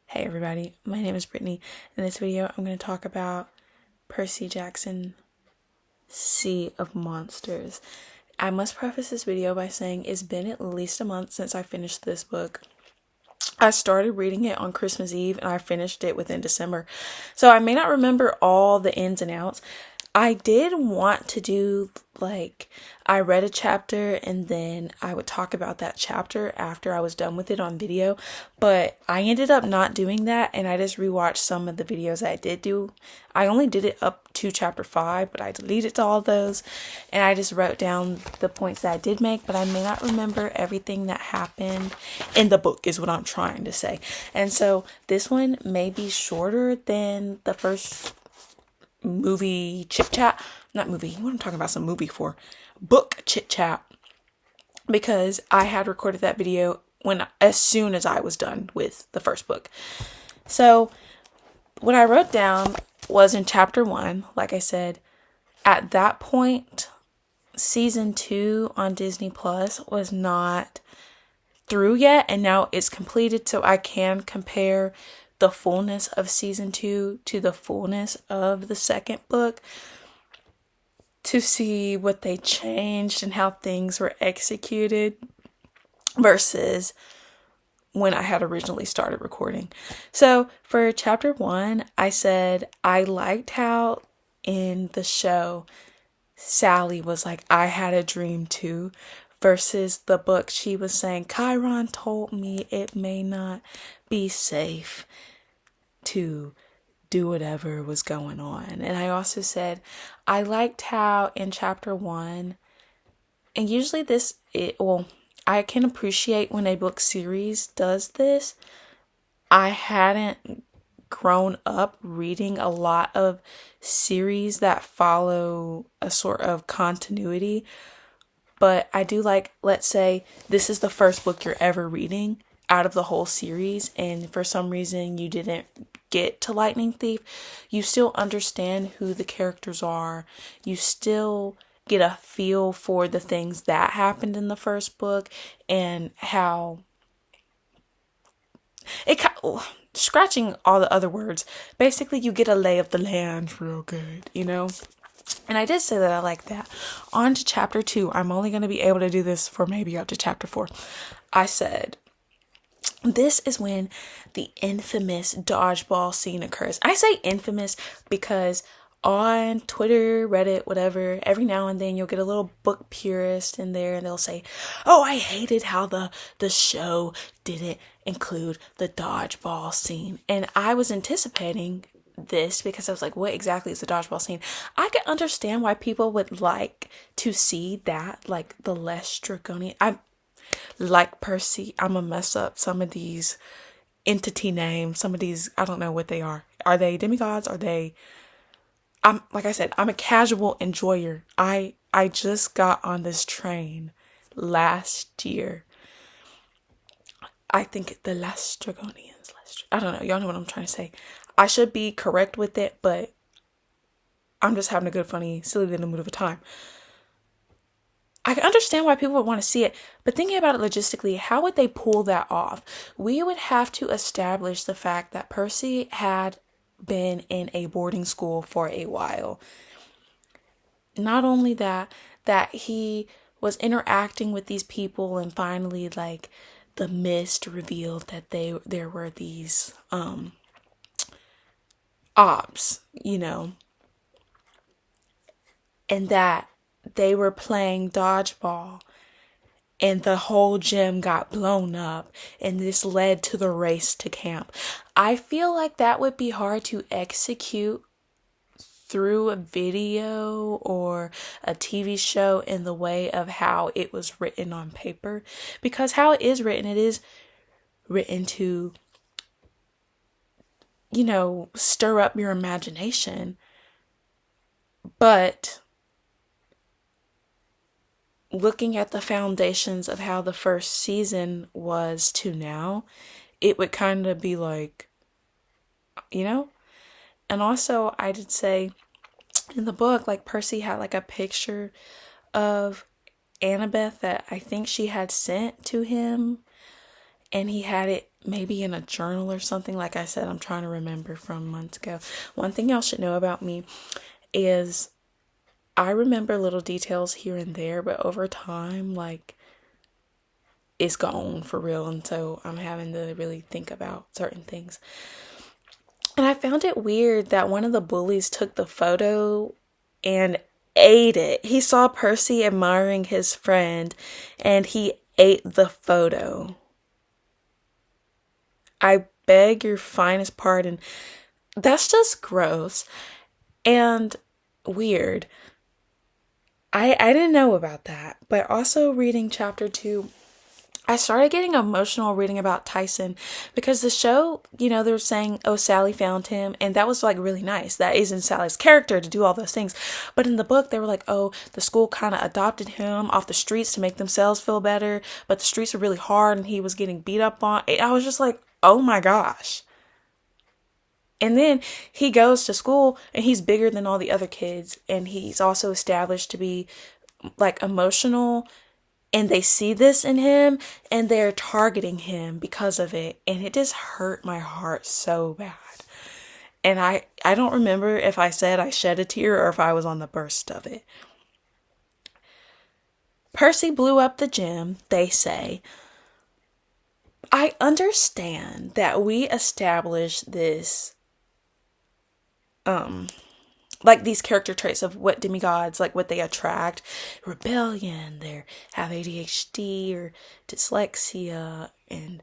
Hey everybody, my name is Brittany. In this video, I'm going to talk about Percy Jackson, Sea of Monsters. I must preface this video by saying it's been at least a month since I finished this book. I started reading it on Christmas Eve and I finished it within December. So I may not remember all the ins and outs. I did want to do I read a chapter and then I would talk about that chapter after I was done with it on video, but I ended up not doing that and I just rewatched some of the videos I did do. I only did it up to chapter 5, but I deleted all those and I just wrote down the points that I did make, but I may not remember everything that happened in the book is what I'm trying to say. And so this one may be shorter than the first movie chit chat, not movie, what I'm talking about, some movie for book chit chat, because I had recorded that video as soon as I was done with the first book. So what I wrote down was in chapter 1, like I said, at that point, season 2 on Disney Plus was not through yet, and now it's completed, so I can compare the fullness of season 2 to the fullness of the second book to see what they changed and how things were executed versus when I had originally started recording. So for chapter 1, I said I liked how in the show Sally was like, I had a dream too, versus the book she was saying, Chiron told me it may not be safe to do whatever was going on. And I also said I liked how in chapter 1, and usually I can appreciate when a book series does this. I hadn't grown up reading a lot of series that follow a sort of continuity, but I do like, let's say this is the first book you're ever reading out of the whole series, and for some reason you didn't get to Lightning Thief, you still understand who the characters are. You still get a feel for the things that happened in the first book and how scratching all the other words, basically you get a lay of the land real good, And I did say that I like that. On to chapter 2. I'm only going to be able to do this for maybe up to chapter 4. I said, this is when the infamous dodgeball scene occurs. I say infamous because on Twitter, Reddit, whatever, every now and then you'll get a little book purist in there and they'll say, oh, I hated how the show didn't include the dodgeball scene. And I was anticipating this because I was like, what exactly is the dodgeball scene? I can understand why people would like to see that, like the less draconian. I'm like Percy, I'm gonna mess up some of these entity names, some of these, I don't know what they are. Are they demigods? Like I said, I'm a casual enjoyer. I just got on this train last year. I think the Lastragonians. I don't know. Y'all know what I'm trying to say. I should be correct with it, but I'm just having a good, funny, silly little mood of a time. I can understand why people would want to see it, but thinking about it logistically, how would they pull that off? We would have to establish the fact that Percy had been in a boarding school for a while. Not only that he was interacting with these people and finally the mist revealed that there were these ops, and that they were playing dodgeball and the whole gym got blown up and this led to the race to camp. I feel like that would be hard to execute through a video or a TV show in the way of how it was written on paper, because how it is written to, stir up your imagination. But looking at the foundations of how the first season was to now, it would kind of be like, And also, I did say in the book, Percy had a picture of Annabeth that I think she had sent to him, and he had it maybe in a journal or something. Like I said, I'm trying to remember from months ago. One thing y'all should know about me is I remember little details here and there, but over time, like, it's gone for real. And so I'm having to really think about certain things. And I found it weird that one of the bullies took the photo and ate it. He saw Percy admiring his friend and he ate the photo. I beg your finest pardon. That's just gross and weird. I didn't know about that, but also reading chapter 2, I started getting emotional reading about Tyson because the show, they were saying, oh, Sally found him. And that was like really nice. That isn't Sally's character to do all those things. But in the book, they were like, oh, the school kind of adopted him off the streets to make themselves feel better. But the streets were really hard and he was getting beat up on. And I was just like, oh my gosh. And then he goes to school and he's bigger than all the other kids. And he's also established to be like emotional. And they see this in him and they're targeting him because of it. And it just hurt my heart so bad. And I don't remember if I said I shed a tear or if I was on the burst of it. Percy blew up the gym, they say. I understand that we established this, like these character traits of what demigods, like what they attract. Rebellion, they have ADHD or dyslexia, and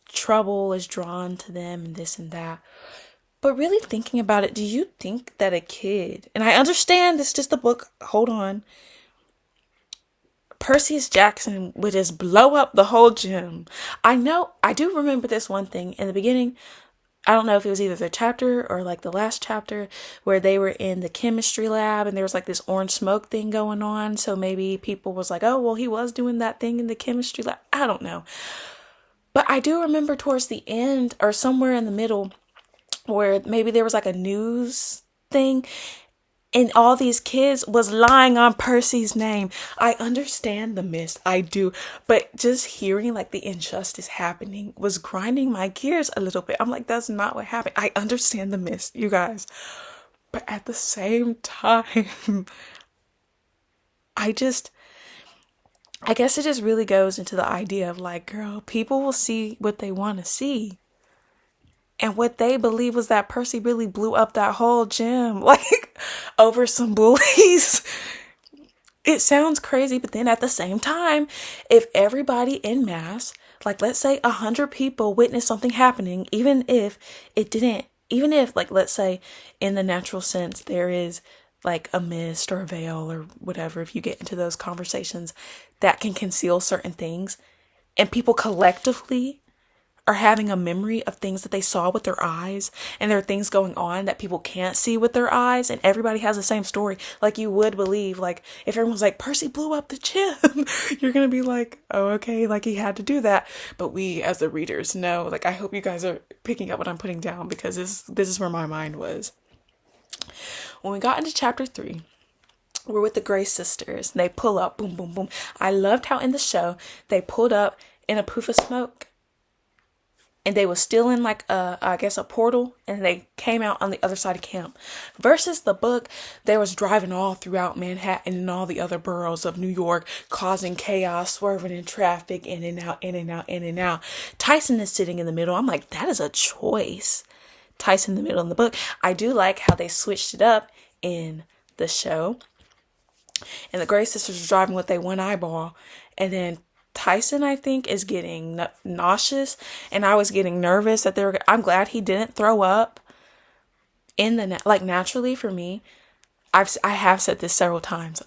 trouble is drawn to them and this and that. But really thinking about it, do you think that a kid, and I understand it's just a book, hold on, Percy Jackson would just blow up the whole gym? I do remember this one thing in the beginning. I don't know if it was either the chapter or like the last chapter where they were in the chemistry lab and there was like this orange smoke thing going on. So maybe people was like, oh, well, he was doing that thing in the chemistry lab. I don't know. But I do remember towards the end or somewhere in the middle where maybe there was like a news thing and all these kids was lying on Percy's name. I understand the mist, I do. But just hearing like the injustice happening was grinding my gears a little bit. I'm like, that's not what happened. I understand the mist, you guys. But at the same time, I guess it just really goes into the idea of like, girl, people will see what they want to see. And what they believe was that Percy really blew up that whole gym, like, over some bullies. It sounds crazy, but then at the same time, if everybody en masse, like, let's say 100 people witness something happening, even if, like, let's say, in the natural sense, there is, like, a mist or a veil or whatever, if you get into those conversations, that can conceal certain things, and people collectively are having a memory of things that they saw with their eyes, and there are things going on that people can't see with their eyes, and everybody has the same story. Like, you would believe, like, if everyone's like, Percy blew up the gym, you're gonna be like, oh, okay, like, he had to do that. But we, as the readers, know, like, I hope you guys are picking up what I'm putting down, because this is where my mind was. When we got into chapter 3, we're with the Grey sisters, and they pull up, boom, boom, boom. I loved how in the show, they pulled up in a poof of smoke, and they was still in like a portal, and they came out on the other side of camp. Versus the book, they was driving all throughout Manhattan and all the other boroughs of New York, causing chaos, swerving in traffic, in and out, in and out, in and out. Tyson is sitting in the middle. I'm like, that is a choice. Tyson in the middle in the book. I do like how they switched it up in the show. And the Grey sisters are driving with their one eyeball, and then Tyson, I think, is getting nauseous, and I was getting nervous that I'm glad he didn't throw up in the naturally. For me, I have said this several times.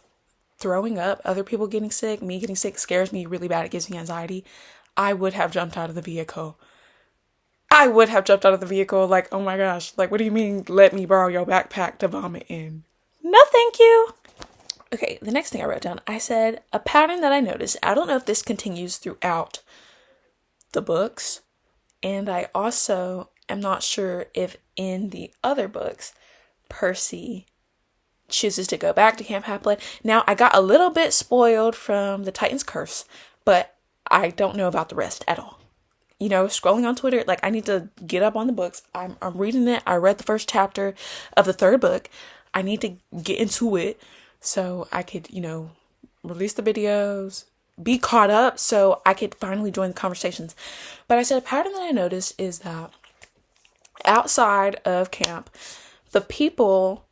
Throwing up, other people getting sick, me getting sick scares me really bad. It gives me anxiety. I would have jumped out of the vehicle. Like, oh my gosh, like, what do you mean? Let me borrow your backpack to vomit in? No, thank you. Okay, the next thing I wrote down, I said, a pattern that I noticed. I don't know if this continues throughout the books. And I also am not sure if in the other books, Percy chooses to go back to Camp Half-Blood. Now, I got a little bit spoiled from the Titan's Curse, but I don't know about the rest at all. scrolling on Twitter. Like, I need to get up on the books. I'm reading it. I read the first chapter of the third book. I need to get into it so I could, release the videos, be caught up so I could finally join the conversations. But I said a pattern that I noticed is that outside of camp, the people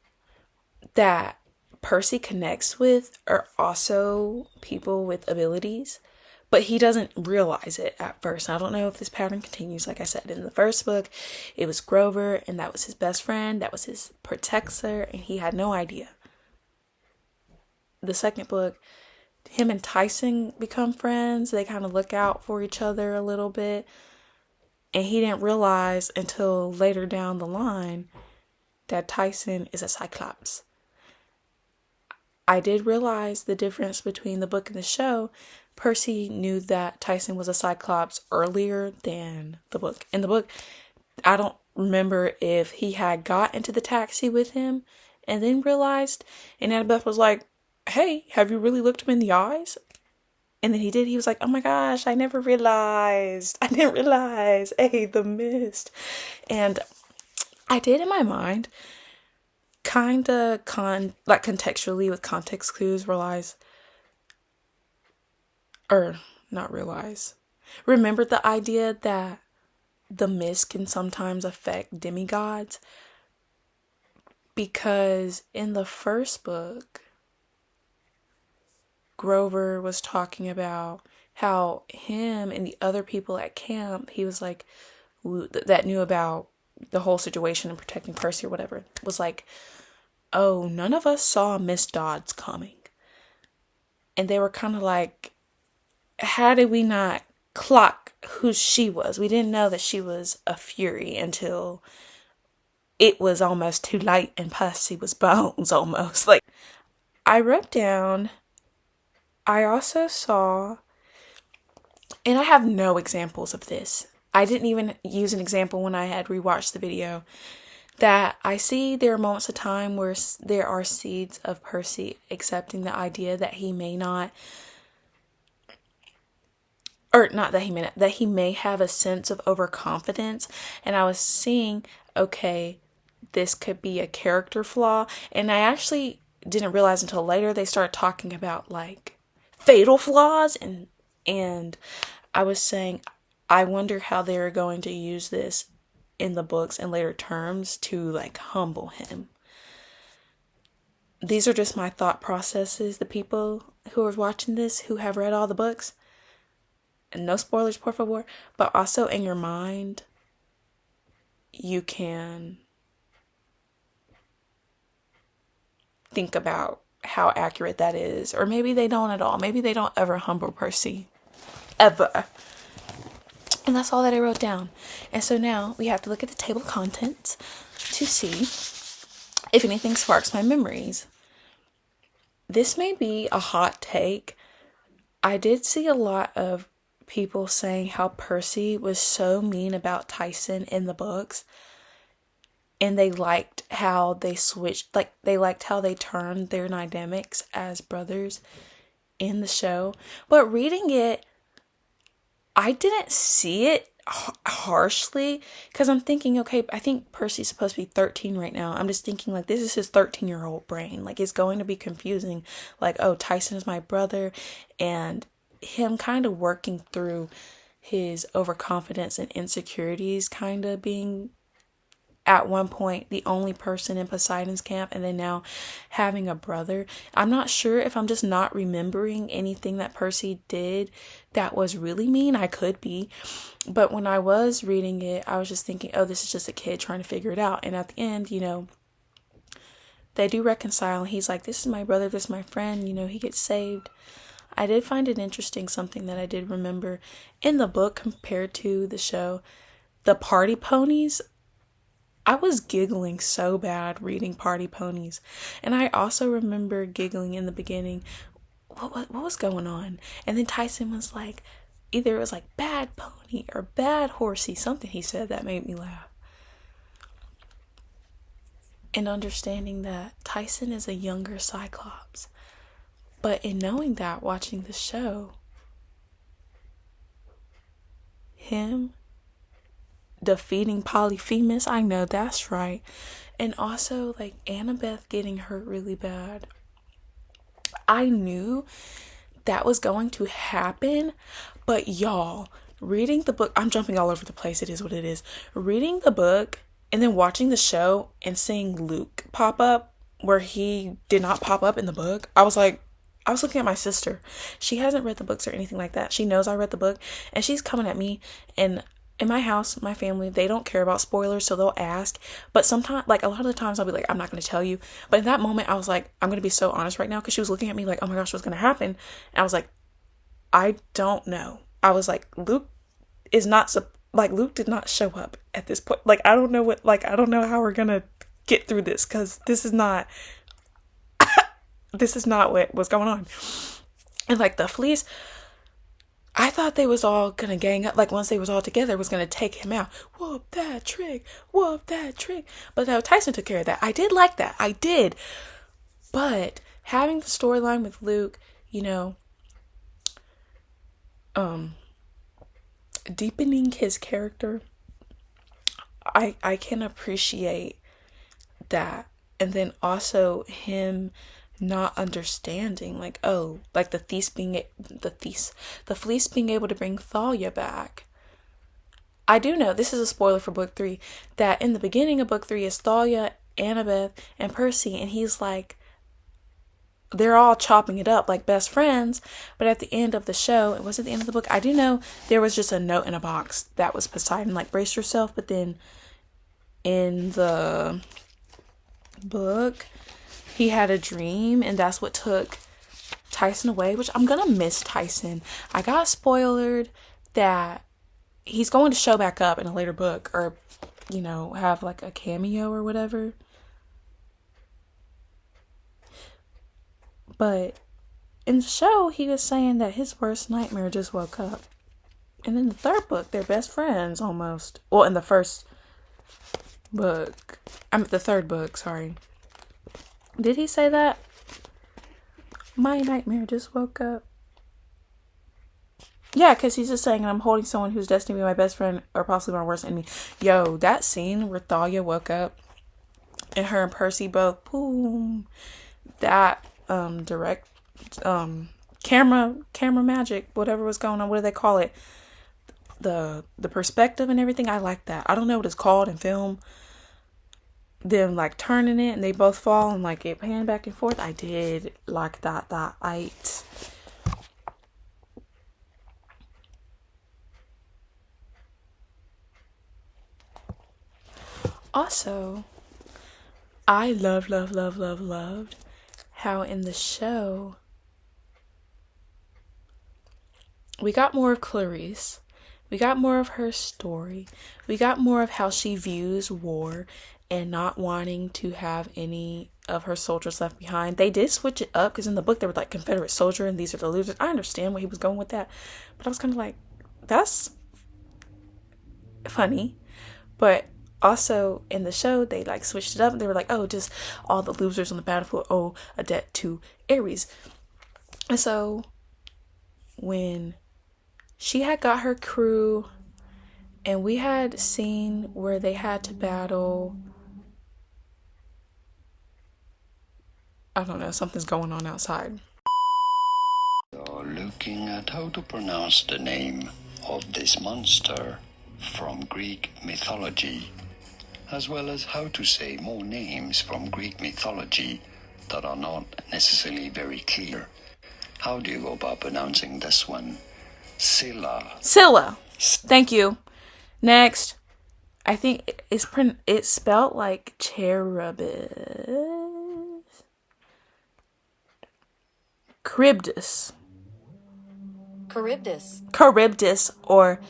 that Percy connects with are also people with abilities, but he doesn't realize it at first. I don't know if this pattern continues. Like I said, in the first book, it was Grover, and that was his best friend, that was his protector, and he had no idea. The second book, him and Tyson become friends. They kind of look out for each other a little bit, and he didn't realize until later down the line that Tyson is a Cyclops. I did realize the difference between the book and the show. Percy knew that Tyson was a Cyclops earlier than the book. In the book, I don't remember if he had got into the taxi with him and then realized, and Annabeth was like, hey, have you really looked him in the eyes? And then he did. He was like, oh my gosh, I never realized. I didn't realize. Hey, the mist. And I did in my mind kind of contextually with context clues remember the idea that the mist can sometimes affect demigods, because in the first book, Grover was talking about how him and the other people at camp, he was like, that knew about the whole situation and protecting Percy or whatever, was like, oh, none of us saw Miss Dodds coming. And they were kind of like, how did we not clock who she was? We didn't know that she was a Fury until it was almost too late and Percy was bones almost. Like, I wrote down, I also saw, and I have no examples of this. I didn't even use an example when I had rewatched the video. That I see there are moments of time where there are seeds of Percy accepting the idea that he may not, or not that he may not, that he may have a sense of overconfidence. And I was seeing, okay, this could be a character flaw. And I actually didn't realize until later they started talking about like fatal flaws, and I was saying, I wonder how they're going to use this in the books in later terms to like humble him. These are just my thought processes. The people who are watching this who have read all the books, and no spoilers, por favor, but also in your mind, you can think about how accurate that is. Or maybe they don't at all. Maybe they don't ever humble Percy. Ever. And that's all that I wrote down. And so now we have to look at the table of contents to see if anything sparks my memories. This may be a hot take. I did see a lot of people saying how Percy was so mean about Tyson in the books. And they liked how they switched, like they liked how they turned their dynamics as brothers in the show. But reading it, I didn't see it harshly, because I'm thinking, okay, I think Percy's supposed to be 13 right now. I'm just thinking like, this is his 13-year-old brain. Like, it's going to be confusing. Like, oh, Tyson is my brother, and him kind of working through his overconfidence and insecurities, kind of being at one point the only person in Poseidon's camp, and then now having a brother. I'm not sure if I'm just not remembering anything that Percy did that was really mean. I could be, but when I was reading it, I was just thinking, oh, this is just a kid trying to figure it out. And at the end, they do reconcile, and he's like, this is my brother, this is my friend, he gets saved. I did find it interesting, something that I did remember in the book compared to the show, the party ponies. I was giggling so bad reading Party Ponies. And I also remember giggling in the beginning. What was going on? And then Tyson was like, either it was like bad pony or bad horsey. Something he said that made me laugh. And understanding that Tyson is a younger Cyclops. But in knowing that, watching the show, him defeating Polyphemus. I know that's right. And also, like, Annabeth getting hurt really bad. I knew that was going to happen, but y'all, reading the book, I'm jumping all over the place. It is what it is. Reading the book and then watching the show and seeing Luke pop up where he did not pop up in the book, I was looking at my sister. She hasn't read the books or anything like that. She knows I read the book, and she's coming at me. And in my house, my family, they don't care about spoilers, so they'll ask. But sometimes, like, a lot of the times I'll be like, I'm not going to tell you. But in that moment, I was like, I'm going to be so honest right now, because she was looking at me like, oh my gosh, what's going to happen? And I was like, I don't know. I was like, Luke did not show up at this point. Like, I don't know how we're going to get through this, because this is not what was going on. And like the Fleece, I thought they was all gonna gang up. Like, once they was all together, was gonna take him out. Whoop that trick. But no, Tyson took care of that. I did like that. I did. But having the storyline with Luke, deepening his character, I can appreciate that. And then also him not understanding, like, oh, like the Fleece being able to bring Thalia back. I do know, this is a spoiler for book 3, that in the beginning of book 3 is Thalia, Annabeth, and Percy, and he's like, they're all chopping it up like best friends. But at the end of the show, it wasn't the end of the book, I do know there was just a note in a box that was Poseidon, like, brace yourself. But then in the book, he had a dream, and that's what took Tyson away, which I'm gonna miss Tyson. I got spoiled that he's going to show back up in a later book, or, have like a cameo or whatever. But in the show, he was saying that his worst nightmare just woke up. And in the third book, they're best friends almost. Well, in the first book. The third book, sorry. Did he say that? My nightmare just woke up. Yeah, because he's just saying, I'm holding someone who's destined to be my best friend or possibly my worst enemy. Yo, that scene where Thalia woke up and her and Percy both, boom, that direct camera magic, whatever was going on, what do they call it? The perspective and everything, I like that. I don't know what it's called in film. Them like turning it and they both fall and like it pan back and forth. I did like that. Also, I loved how in the show we got more of Clarisse. We got more of her story. We got more of how she views war and not wanting to have any of her soldiers left behind. They did switch it up, because in the book they were like Confederate soldier and these are the losers. I understand where he was going with that, but I was kind of like, that's funny. But also in the show they like switched it up and they were like, oh, just all the losers on the battlefield owe a debt to Ares. And so when she had got her crew and we had seen where they had to battle, I don't know, something's going on outside. You're looking at how to pronounce the name of this monster from Greek mythology, as well as how to say more names from Greek mythology that are not necessarily very clear. How do you go about pronouncing this one? Scylla. Thank you. Next. I think it's spelled like Charybdis. Charybdis or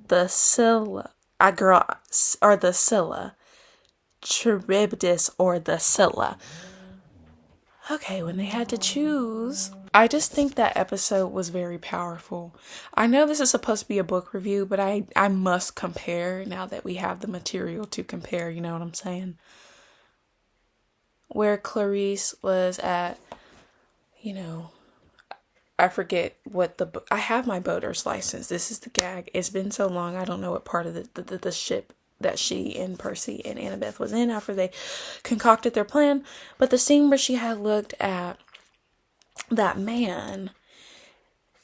the Scylla. Or the Scylla. Charybdis or the Scylla. Okay, when they had to choose, I just think that episode was very powerful. I know this is supposed to be a book review, but I must compare now that we have the material to compare, you know what I'm saying? Where Clarisse was at, I forget what I have my boater's license. This is the gag. It's been so long. I don't know what part of the ship that she and Percy and Annabeth was in after they concocted their plan. But the scene where she had looked at that man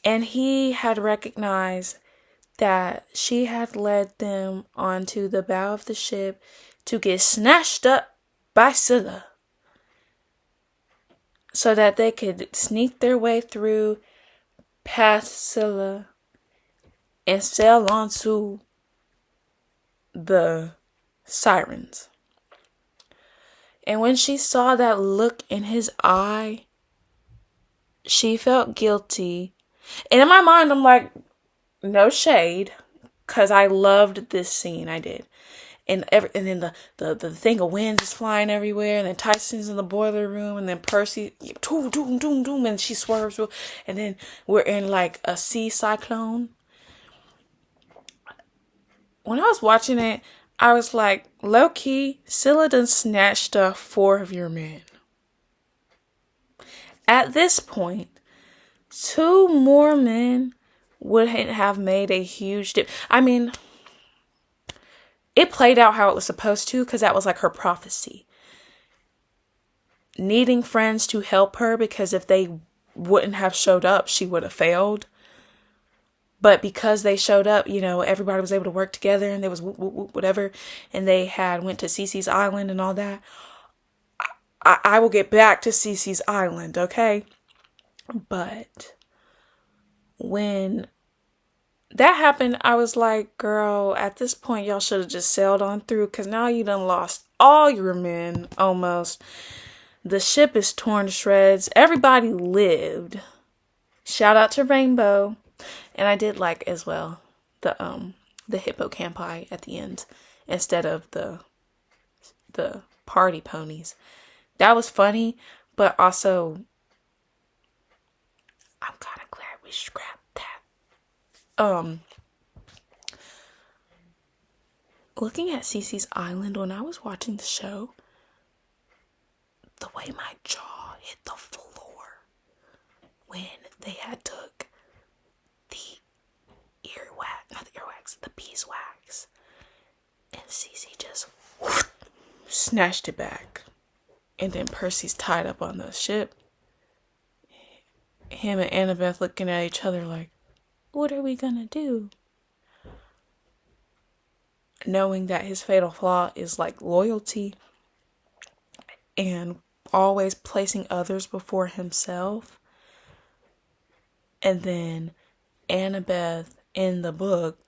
and he had recognized that she had led them onto the bow of the ship to get snatched up by Scylla so that they could sneak their way through past Scylla and sail on to the sirens. And when she saw that look in his eye, she felt guilty. And in my mind, I'm like, no shade, because I loved this scene. I did. And then the thing of winds is flying everywhere, and then Tyson's in the boiler room, and then Percy, doom, doom, doom, doom, and she swerves, and then we're in like a sea cyclone. When I was watching it, I was like, low key, Scylla done snatched up 4 of your men. At this point, 2 more men wouldn't have made a huge dip. I mean, it played out how it was supposed to, because that was like her prophecy. Needing friends to help her, because if they wouldn't have showed up, she would have failed. But because they showed up, you know, everybody was able to work together, and there was whatever, and they had went to Cece's Island and all that. I will get back to Cece's Island, okay? But when that happened, I was like, girl, at this point, y'all should have just sailed on through, because now you done lost all your men, almost. The ship is torn to shreds. Everybody lived. Shout out to Rainbow. And I did like as well the hippocampi at the end instead of the party ponies. That was funny, but also I'm kind of glad we scrapped that. Looking at Cece's Island when I was watching the show, the way my jaw hit the floor when they had took the beeswax, and Cece just snatched it back, and then Percy's tied up on the ship. Him and Annabeth looking at each other like, what are we gonna do? Knowing that his fatal flaw is like loyalty and always placing others before himself. And then Annabeth in the book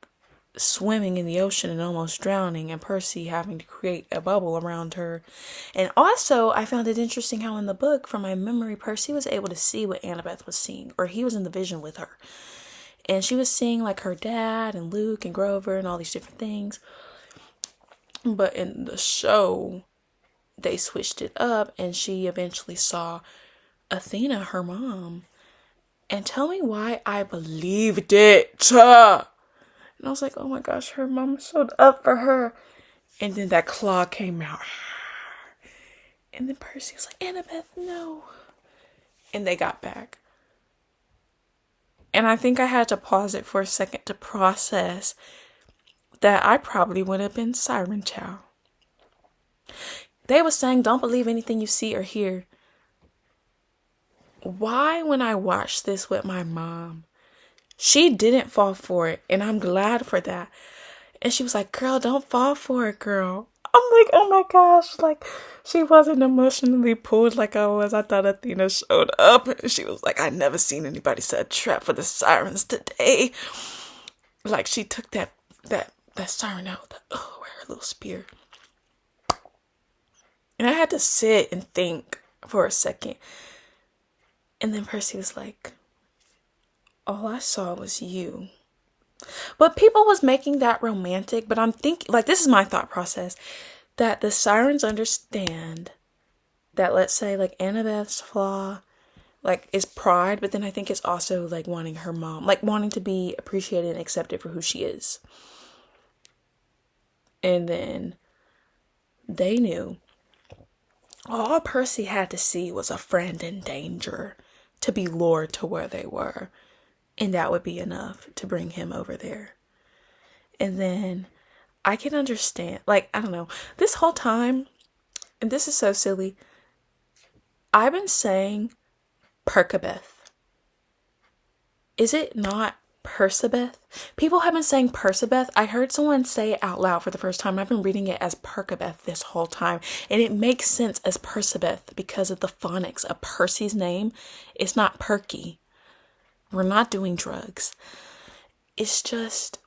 swimming in the ocean and almost drowning, and Percy having to create a bubble around her. And also, I found it interesting how in the book, from my memory, Percy was able to see what Annabeth was seeing, or he was in the vision with her. And she was seeing like her dad and Luke and Grover and all these different things. But in the show, they switched it up, and she eventually saw Athena, her mom. And tell me why I believed it. And I was like, oh my gosh, her mama showed up for her. And then that claw came out. And then Percy was like, Annabeth, no. And they got back. And I think I had to pause it for a second to process that I probably would have been Siren Chow. They were saying, don't believe anything you see or hear. Why, when I watched this with my mom, she didn't fall for it, and I'm glad for that. And she was like, girl, don't fall for it, girl. I'm like, oh my gosh, like, she wasn't emotionally pulled like I was. I thought Athena showed up, and she was like, I never seen anybody set a trap for the sirens today. Like, she took that siren out with her little spear. And I had to sit and think for a second. And then Percy was like, all I saw was you. But people was making that romantic, but I'm thinking, like, this is my thought process, that the sirens understand that, let's say, like, Annabeth's flaw, like, is pride, but then I think it's also, like, wanting her mom, like, wanting to be appreciated and accepted for who she is. And then they knew all Percy had to see was a friend in danger to be lured to where they were. And that would be enough to bring him over there. And then I can understand, like, I don't know, this whole time, and this is so silly, I've been saying PERKA-BETH. Is it not PERCA-BETH? People have been saying PERCA-BETH. I heard someone say it out loud for the first time. I've been reading it as PERKA-BETH this whole time. And it makes sense as PERCA-BETH because of the phonics of Percy's name. It's not Perky. We're not doing drugs. It's just,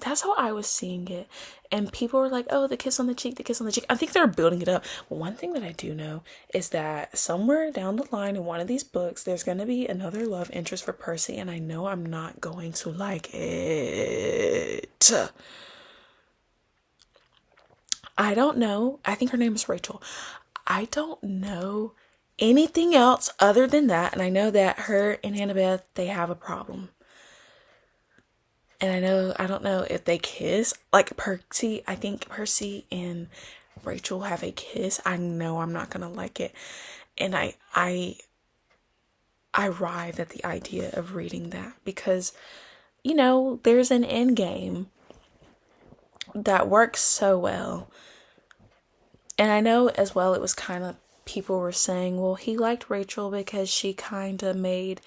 that's how I was seeing it. And people were like, oh, the kiss on the cheek, the kiss on the cheek. I think they're building it up. But one thing that I do know is that somewhere down the line in one of these books, there's going to be another love interest for Percy. And I know I'm not going to like it. I don't know. I think her name is Rachel. I don't know anything else other than that. And I know that her and Annabeth, they have a problem. And I don't know if they kiss. Like Percy, I think Percy and Rachel have a kiss. I know I'm not gonna like it. And I writhe at the idea of reading that because, you know, there's an end game that works so well. And I know as well it was kind of, people were saying, well, he liked Rachel because she kind of made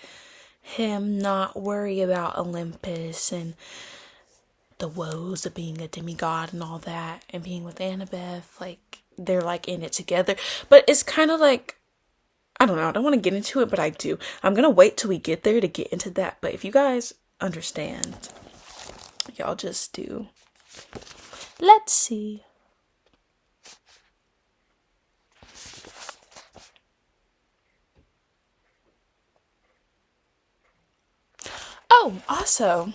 him not worry about Olympus and the woes of being a demigod and all that, and being with Annabeth, like they're like in it together. But it's kind of like, I don't know, I don't want to get into it, but I do. I'm gonna wait till we get there to get into that. But if you guys understand, y'all just do. Let's see. Oh, also,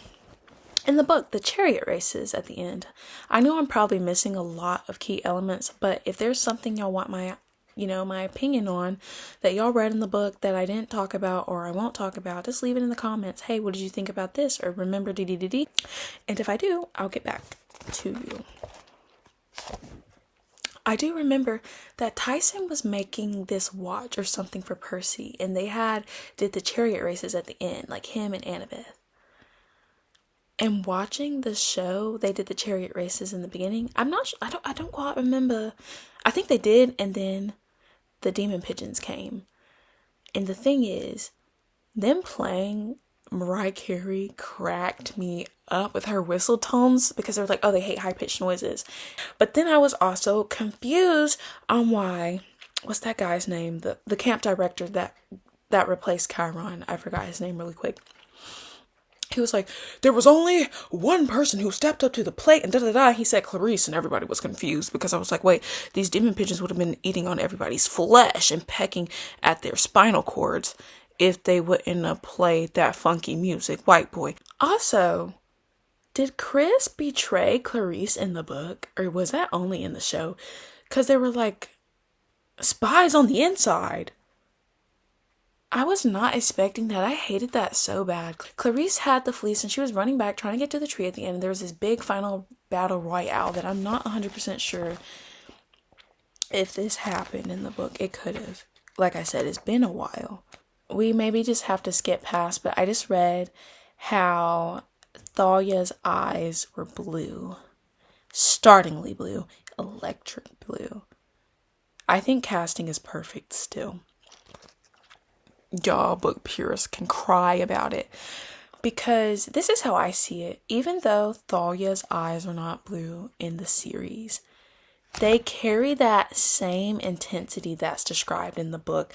in the book, the chariot races at the end. I know I'm probably missing a lot of key elements, but if there's something y'all want my opinion on that y'all read in the book that I didn't talk about or I won't talk about, just leave it in the comments. Hey, what did you think about this? Or remember DDDD? And if I do, I'll get back to you. I do remember that Tyson was making this watch or something for Percy, and they did the chariot races at the end, like him and Annabeth. And watching the show, they did the chariot races in the beginning. I'm not sure, I don't quite remember. I think they did, and then the demon pigeons came. And the thing is, them playing Mariah Carey cracked me up with her whistle tones because they were like, oh, they hate high-pitched noises. But then I was also confused on why, what's that guy's name? The camp director that replaced Chiron. I forgot his name really quick. He was like, there was only one person who stepped up to the plate and da-da-da. He said Clarisse, and everybody was confused because I was like, wait, these demon pigeons would have been eating on everybody's flesh and pecking at their spinal cords if they wouldn't have played that funky music, white boy. Also, did Chris betray Clarisse in the book, or was that only in the show? Because they were like spies on the inside. I was not expecting that. I hated that so bad. Clarisse had the fleece and she was running back trying to get to the tree at the end. And there was this big final battle royale that I'm not 100% sure if this happened in the book. It could have. Like I said, it's been a while. We maybe just have to skip past, but I just read how Thalia's eyes were blue. Startlingly blue. Electric blue. I think casting is perfect still. Y'all book purists can cry about it, because this is how I see it. Even though Thalia's eyes are not blue in the series, they carry that same intensity that's described in the book.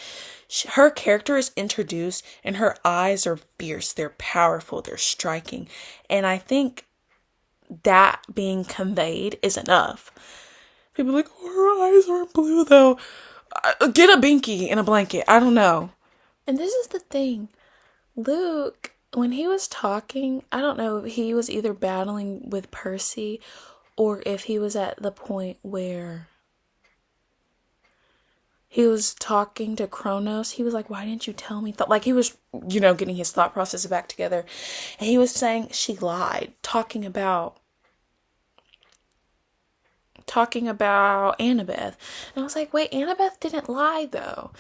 Her character is introduced and her eyes are fierce, they're powerful, they're striking, and I think that being conveyed is enough. People are like, oh, her eyes aren't blue though. Get a binky and a blanket. I don't know. And this is the thing, Luke, when he was talking, I don't know if he was either battling with Percy or if he was at the point where he was talking to Kronos. He was like, why didn't you tell me? Like he was, getting his thought process back together. And he was saying she lied, talking about talking about Annabeth. And I was like, wait, Annabeth didn't lie though.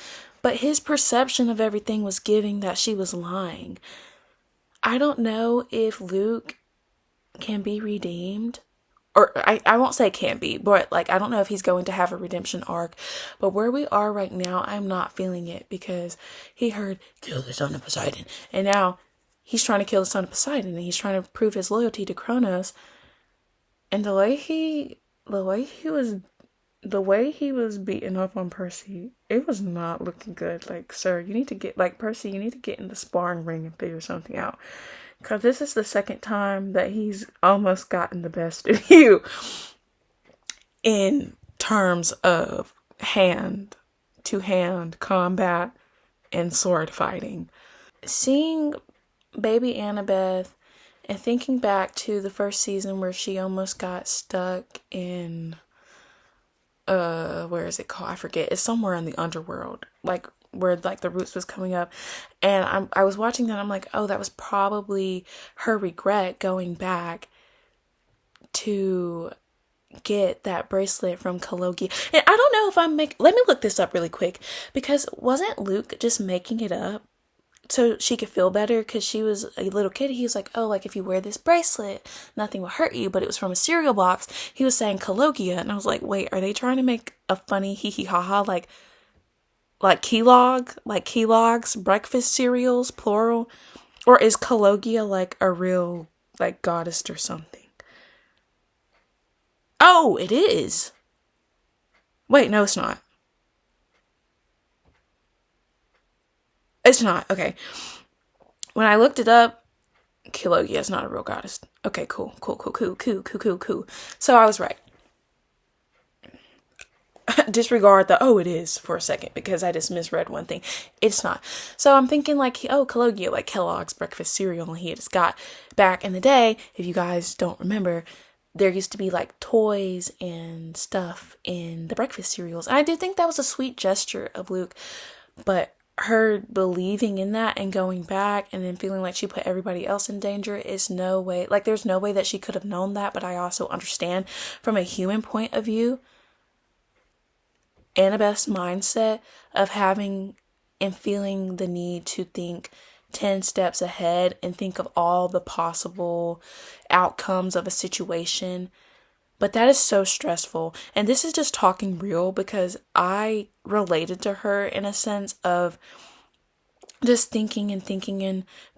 But his perception of everything was giving that she was lying. I don't know if Luke can be redeemed. Or I won't say can be, but like I don't know if he's going to have a redemption arc. But where we are right now, I'm not feeling it because he heard kill the son of Poseidon. And now he's trying to kill the son of Poseidon and he's trying to prove his loyalty to Kronos. And the way he was beating up on Percy, it was not looking good. Like, sir, you need to get, like, Percy, you need to get in the sparring ring and figure something out. Because this is the second time that he's almost gotten the best of you in terms of hand-to-hand combat and sword fighting. Seeing baby Annabeth and thinking back to the first season where she almost got stuck in where is it called? I forget. It's somewhere in the underworld, like where like the roots was coming up, and I was watching that. I'm like, oh, that was probably her regret going back to get that bracelet from Cologia. And I don't know if let me look this up really quick, because wasn't Luke just making it up so she could feel better because she was a little kid? He was like, oh, like if you wear this bracelet, nothing will hurt you, but it was from a cereal box. He was saying Cologia, and I was like, wait, are they trying to make a funny hee hee ha ha like Kellogg's breakfast cereals, plural? Or is Cologia like a real like goddess or something? Oh, it is. Wait, no, it's not. It's not. Okay. When I looked it up, Cologia is not a real goddess. Okay, cool. So I was right. Disregard the, oh, it is for a second because I just misread one thing. It's not. So I'm thinking like, oh, Cologia, like Kellogg's breakfast cereal, and he just got back in the day. If you guys don't remember, there used to be like toys and stuff in the breakfast cereals. And I did think that was a sweet gesture of Luke, but her believing in that and going back and then feeling like she put everybody else in danger is no way, like there's no way that she could have known that. But I also understand from a human point of view, Annabeth's mindset of having and feeling the need to think 10 steps ahead and think of all the possible outcomes of a situation. But that is so stressful. And this is just talking real because I related to her in a sense of just thinking and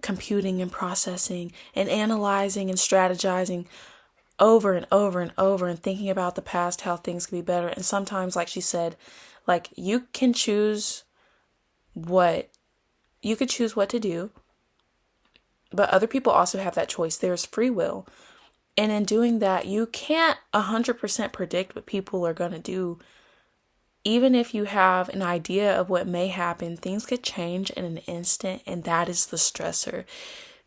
computing and processing and analyzing and strategizing over and over and over and thinking about the past, how things could be better. And sometimes, like she said, like you can choose what to do, but other people also have that choice. There's free will. And in doing that, you can't 100% predict what people are going to do. Even if you have an idea of what may happen, things could change in an instant. And that is the stressor,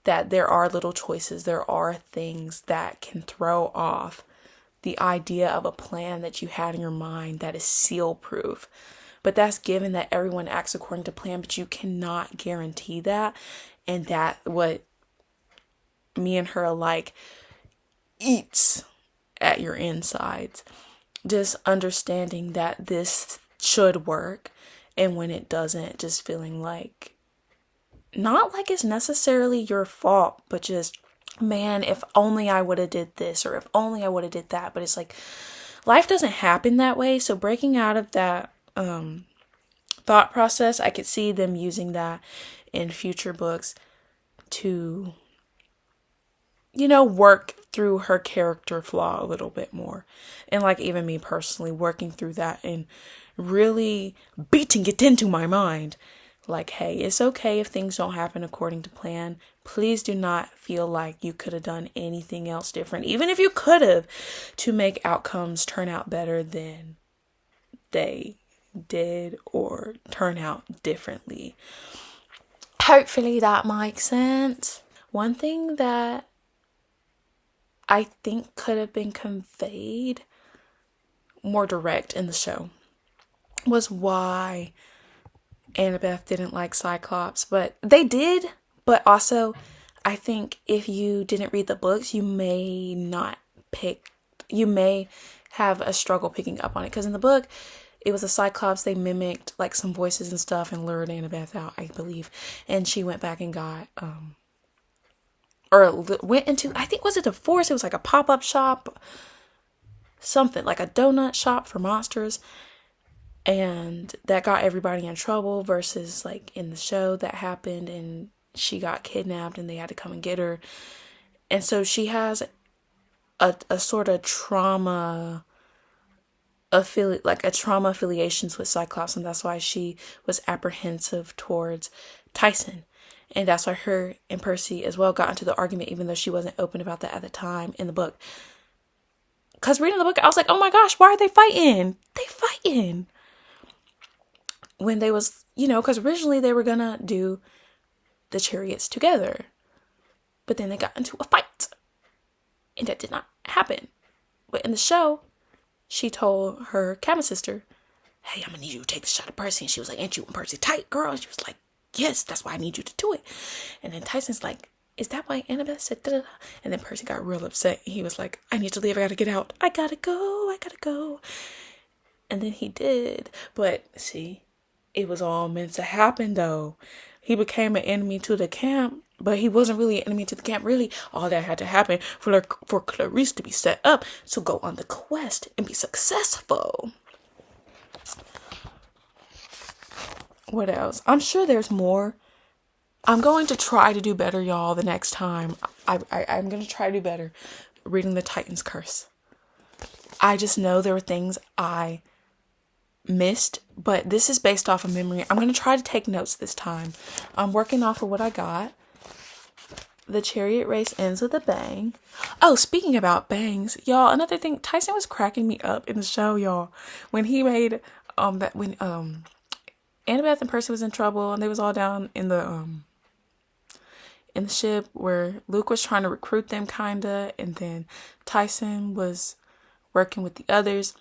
that there are little choices. There are things that can throw off the idea of a plan that you had in your mind that is seal proof. But that's given that everyone acts according to plan, but you cannot guarantee that. And that what me and her alike eats at your insides. Just understanding that this should work, and when it doesn't, just feeling like, not like it's necessarily your fault, but just, man, if only I would have did this, or if only I would have did that. But it's like, life doesn't happen that way. So breaking out of that thought process, I could see them using that in future books to, work through her character flaw a little bit more. And like even me personally working through that and really beating it into my mind. Like, hey, it's okay if things don't happen according to plan. Please do not feel like you could have done anything else different, even if you could have, to make outcomes turn out better than they did or turn out differently. Hopefully that makes sense. One thing that I think could have been conveyed more direct in the show was why Annabeth didn't like Cyclops, but they did. But also, I think if you didn't read the books, you may have a struggle picking up on it. Because in the book, it was a Cyclops. They mimicked like some voices and stuff and lured Annabeth out, I believe. And she went back and got, went into, I think, was it a forest? It was like a pop-up shop, something like a donut shop for monsters. And that got everybody in trouble versus like in the show that happened and she got kidnapped and they had to come and get her. And so she has a sort of trauma affiliations with Cyclops, and that's why she was apprehensive towards Tyson. And that's why her and Percy as well got into the argument, even though she wasn't open about that at the time in the book. Because reading the book, I was like, oh my gosh, why are they fighting? They fighting. When they was, because originally they were gonna do the chariots together. But then they got into a fight. And that did not happen. But in the show, she told her cabin sister, hey, I'm gonna need you to take the shot of Percy. And she was like, ain't you and Percy tight, girl? And she was like, yes, that's why I need you to do it. And then Tyson's like, is that why Annabeth said da-da-da? And then Percy got real upset. He was like, I need to leave. I gotta get out. I gotta go. And then he did. But see, it was all meant to happen though. He became an enemy to the camp, but he wasn't really an enemy to the camp. Really, all that had to happen for Clarisse to be set up to go on the quest and be successful. What else? I'm sure there's more. I'm going to try to do better, y'all, the next time. I'm going to try to do better reading the Titan's Curse. I just know there were things I missed, but this is based off of memory. I'm going to try to take notes this time. I'm working off of what I got. The chariot race ends with a bang. Oh, speaking about bangs, y'all, another thing, Tyson was cracking me up in the show, y'all, when he made when Annabeth and Percy was in trouble and they was all down in the ship where Luke was trying to recruit them kinda, and then Tyson was working with the others.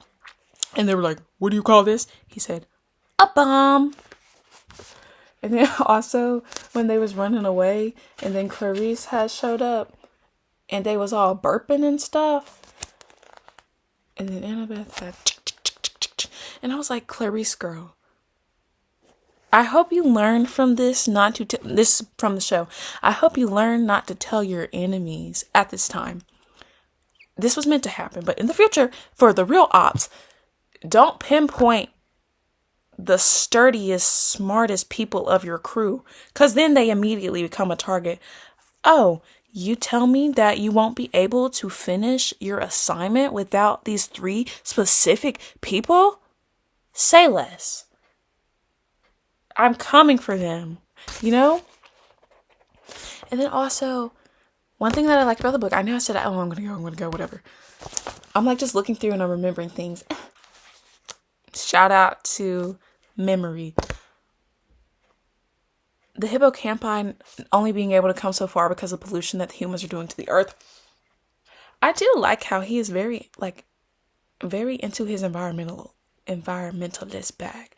And they were like, what do you call this? He said, a bomb. And then also when they was running away and then Clarisse had showed up and they was all burping and stuff. And then Annabeth had, and I was like, Clarisse, girl, I hope you learn from this not to, this is from the show. I hope you learn not to tell your enemies at this time. This was meant to happen, but in the future, for the real ops, don't pinpoint the sturdiest, smartest people of your crew, because then they immediately become a target. Oh, you tell me that you won't be able to finish your assignment without these 3 specific people? Say less. I'm coming for them, And then also, one thing that I like about the book, I know I said, oh, I'm going to go, whatever. I'm like just looking through and I'm remembering things. Shout out to memory. The hippocampi only being able to come so far because of pollution that the humans are doing to the earth. I do like how he is very into his environmentalist bag.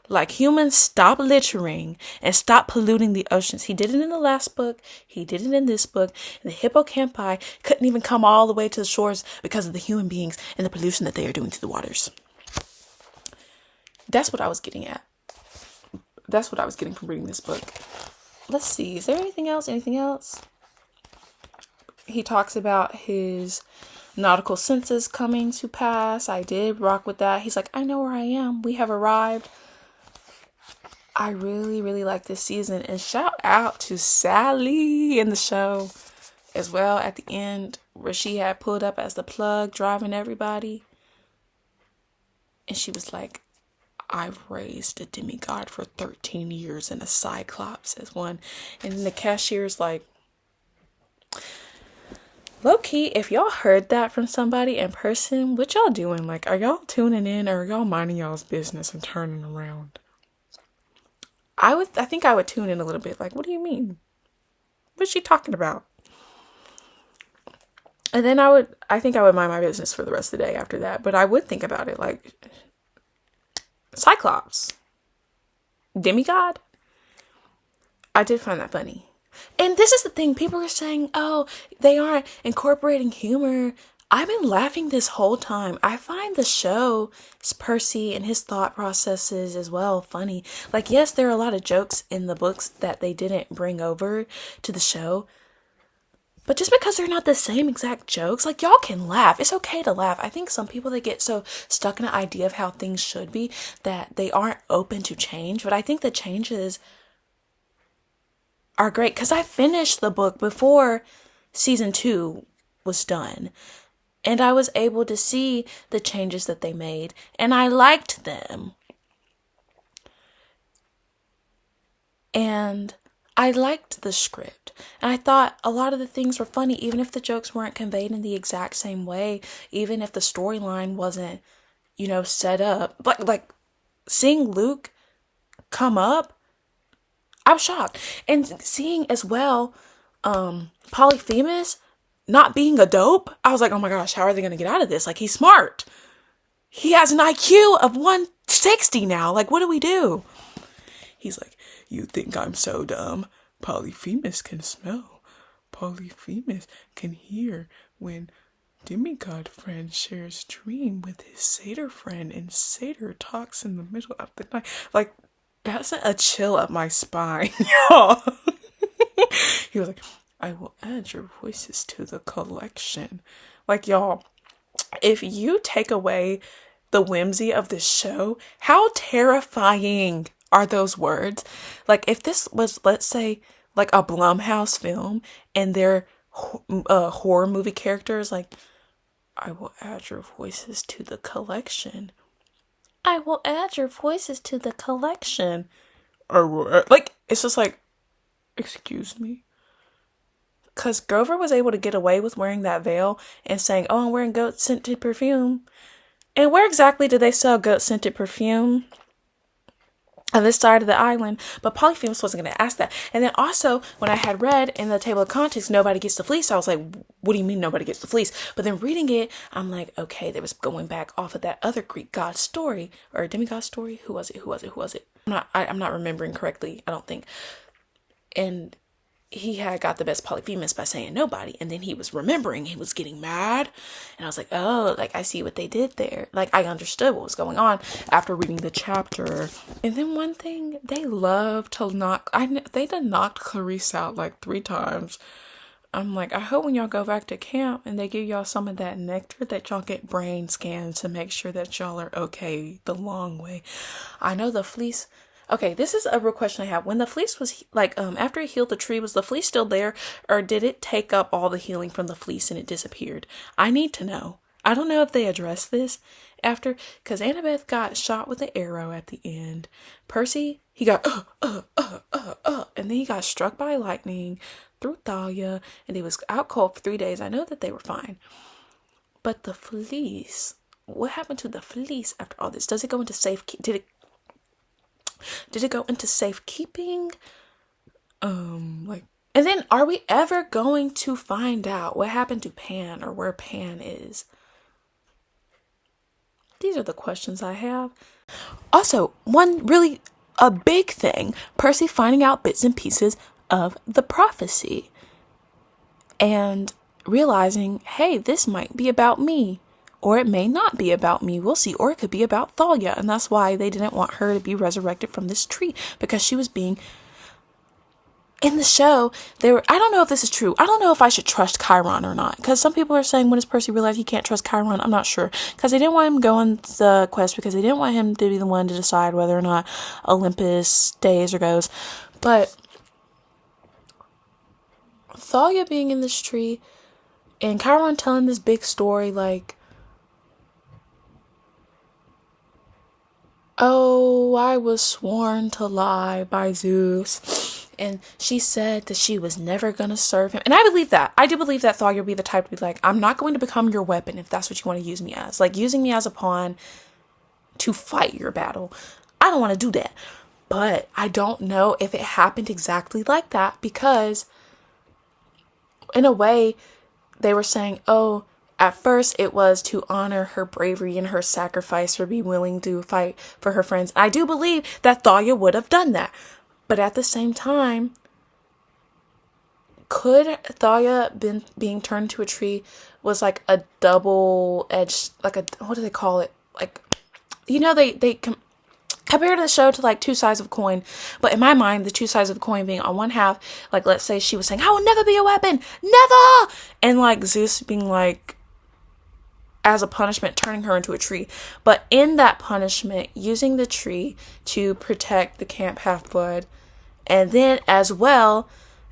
Like, humans, stop littering and stop polluting the oceans. He did it in the last book. He did it in this book. And the hippocampi couldn't even come all the way to the shores because of the human beings and the pollution that they are doing to the waters. That's what I was getting at. That's what I was getting from reading this book. Let's see. Is there anything else? He talks about his nautical senses coming to pass. I did rock with that. He's like, I know where I am. We have arrived. I really, really like this season. And shout out to Sally in the show as well at the end, where she had pulled up as the plug driving everybody. And she was like, I've raised a demigod for 13 years and a Cyclops as one. And then the cashier's like, low key, if y'all heard that from somebody in person, what y'all doing? Like, are y'all tuning in or are y'all minding y'all's business and turning around? I think I would tune in a little bit. Like, what do you mean? What's she talking about? And then I think I would mind my business for the rest of the day after that. But I would think about it, like, Cyclops, demigod. I did find that funny. And this is the thing, people are saying, oh, they aren't incorporating humor. I've been laughing this whole time. I find the show, Percy and his thought processes as well, funny. Like, yes, there are a lot of jokes in the books that they didn't bring over to the show. But just because they're not the same exact jokes, like, y'all can laugh. It's okay to laugh. I think some people, they get so stuck in the idea of how things should be that they aren't open to change. But I think the changes are great because I finished the book before season 2 was done. And I was able to see the changes that they made, and I liked them. And I liked the script. And I thought a lot of the things were funny, even if the jokes weren't conveyed in the exact same way, even if the storyline wasn't, set up. Like seeing Luke come up, I was shocked. And seeing as well, Polyphemus not being a dope, I was like, oh my gosh, how are they going to get out of this? Like, he's smart. He has an IQ of 160 now. Like, what do we do? He's like, you think I'm so dumb? Polyphemus can smell. Polyphemus can hear when demigod friend shares dream with his satyr friend, and satyr talks in the middle of the night. Like, that sent a chill up my spine, y'all. He was like, I will add your voices to the collection. Like, y'all, if you take away the whimsy of this show, how terrifying are those words? Like, if this was, let's say, like a Blumhouse film and their horror movie characters, like, I will add your voices to the collection. I will add your voices to the collection. Like, it's just like, excuse me? Because Grover was able to get away with wearing that veil and saying, oh, I'm wearing goat-scented perfume. And where exactly do they sell goat-scented perfume? On this side of the island. But Polyphemus wasn't going to ask that. And then also, when I had read in the table of contents, nobody gets the fleece, I was like, what do you mean nobody gets the fleece? But then reading it, I'm like, okay, they was going back off of that other Greek god story, or demigod story. Who was it? I'm not remembering correctly, I don't think. And he had got the best Polyphemus by saying nobody. And then he was remembering, he was getting mad. And I was like, oh, like, I see what they did there. Like, I understood what was going on after reading the chapter. And then one thing, they love to they done knocked Clarisse out like 3 times. I'm like, I hope when y'all go back to camp and they give y'all some of that nectar that y'all get brain scans to make sure that y'all are okay the long way. I know the fleece. Okay, this is a real question I have. When the fleece was, like, after it healed the tree, was the fleece still there? Or did it take up all the healing from the fleece and it disappeared? I need to know. I don't know if they addressed this after, because Annabeth got shot with an arrow at the end. Percy, he got, and then he got struck by lightning through Thalia, and he was out cold for 3 days. I know that they were fine. But the fleece, what happened to the fleece after all this? Does it go into did it go into safekeeping? And then are we ever going to find out what happened to Pan or where Pan is? These are the questions I have. Also, a big thing, Percy finding out bits and pieces of the prophecy and realizing, hey, this might be about me. Or it may not be about me. We'll see. Or it could be about Thalia. And that's why they didn't want her to be resurrected from this tree. Because she was being... In the show, I don't know if this is true. I don't know if I should trust Chiron or not. Because some people are saying, when does Percy realize he can't trust Chiron? I'm not sure. Because they didn't want him to go on the quest. Because they didn't want him to be the one to decide whether or not Olympus stays or goes. But Thalia being in this tree and Chiron telling this big story, like, oh, I was sworn to lie by Zeus. And she said that she was never going to serve him. And I believe that. I do believe that Thalia would be the type to be like, I'm not going to become your weapon if that's what you want to use me as. Like, using me as a pawn to fight your battle. I don't want to do that. But I don't know if it happened exactly like that. Because, in a way, they were saying, oh, at first, it was to honor her bravery and her sacrifice for being willing to fight for her friends. I do believe that Thalia would have done that. But at the same time, could Thalia being turned into a tree was like a double-edged, like a, what do they call it? Like, you know, they compared the show to like two sides of a coin, but in my mind, the two sides of the coin being on one half, like let's say she was saying, I will never be a weapon, never, and like Zeus being like, as a punishment, turning her into a tree. But in that punishment, using the tree to protect the Camp Half-Blood, and then as well,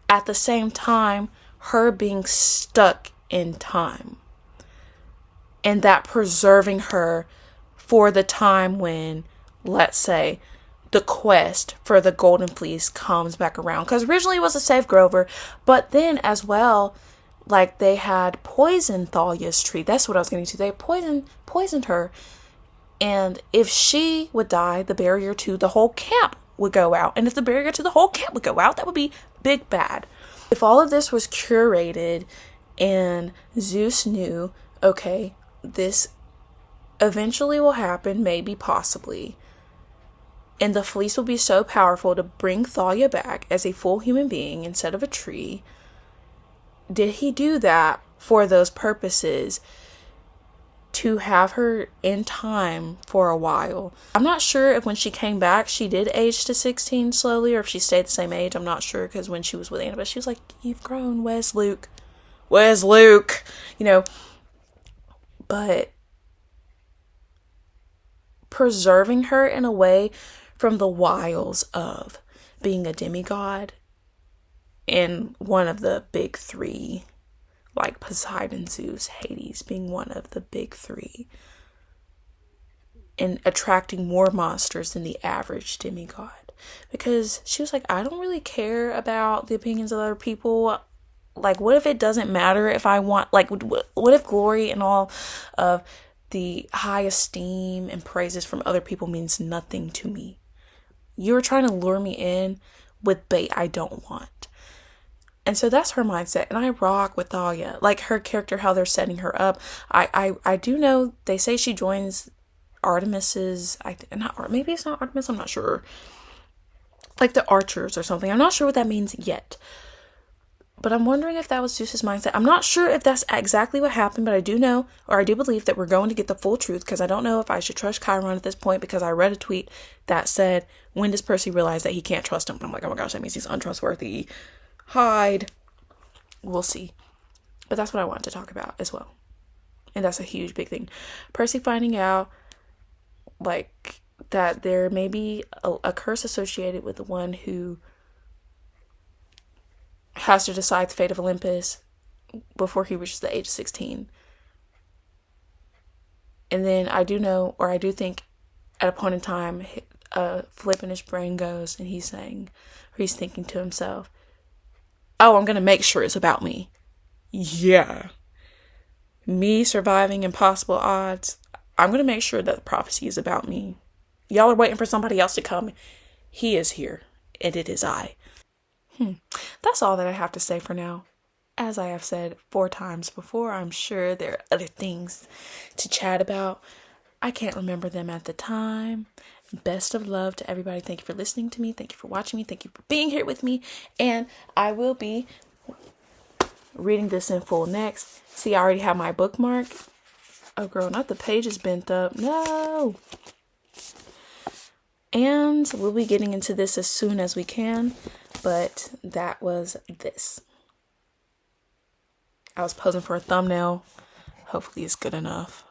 at the same time, her being stuck in time, and that preserving her for the time when, let's say, the quest for the Golden Fleece comes back around. Because originally it was to save Grover, but then as well, like they had poisoned Thalia's tree. That's what I was getting to. They poisoned her. And if she would die, the barrier to the whole camp would go out. And if the barrier to the whole camp would go out, that would be big bad. If all of this was curated and Zeus knew, okay, this eventually will happen, maybe, possibly, and the fleece will be so powerful to bring Thalia back as a full human being instead of a tree, did he do that for those purposes, to have her in time for a while? I'm not sure if when she came back she did age to 16 slowly, or if she stayed the same age. I'm not sure, because when she was with Annabeth, she was like, you've grown, where's Luke, you know. But preserving her in a way from the wiles of being a demigod and one of the big three, like Poseidon, Zeus, Hades being one of the big three, and attracting more monsters than the average demigod. Because she was like, I don't really care about the opinions of other people. Like, what if it doesn't matter if I want, like, what if glory and all of the high esteem and praises from other people means nothing to me? You're trying to lure me in with bait I don't want. And so that's her mindset. And I rock with Thalia. Like, her character, how they're setting her up. I do know they say she joins Artemis's, maybe it's not Artemis, I'm not sure. Like the archers or something. I'm not sure what that means yet. But I'm wondering if that was Zeus's mindset. I'm not sure if that's exactly what happened, but I do know, or I do believe, that we're going to get the full truth, because I don't know if I should trust Chiron at this point, because I read a tweet that said, when does Percy realize that he can't trust him? And I'm like, oh my gosh, that means he's untrustworthy. Hide. We'll see. But that's what I wanted to talk about as well. And that's a huge, big thing. Percy finding out, like, that there may be a curse associated with the one who has to decide the fate of Olympus before he reaches the age of 16. And then I do know, or I do think, at a point in time, a flip in his brain goes, and he's saying, or he's thinking to himself, oh, I'm going to make sure it's about me. Yeah. Me surviving impossible odds. I'm going to make sure that the prophecy is about me. Y'all are waiting for somebody else to come. He is here, and it is I. That's all that I have to say for now. As I have said 4 times before, I'm sure there are other things to chat about. I can't remember them at the time. Best of love to everybody. Thank you for listening to me. Thank you for watching me. Thank you for being here with me. And I will be reading this in full next. See, I already have my bookmark. Oh, girl, not the pages bent up. No. And we'll be getting into this as soon as we can. But that was this. I was posing for a thumbnail. Hopefully it's good enough.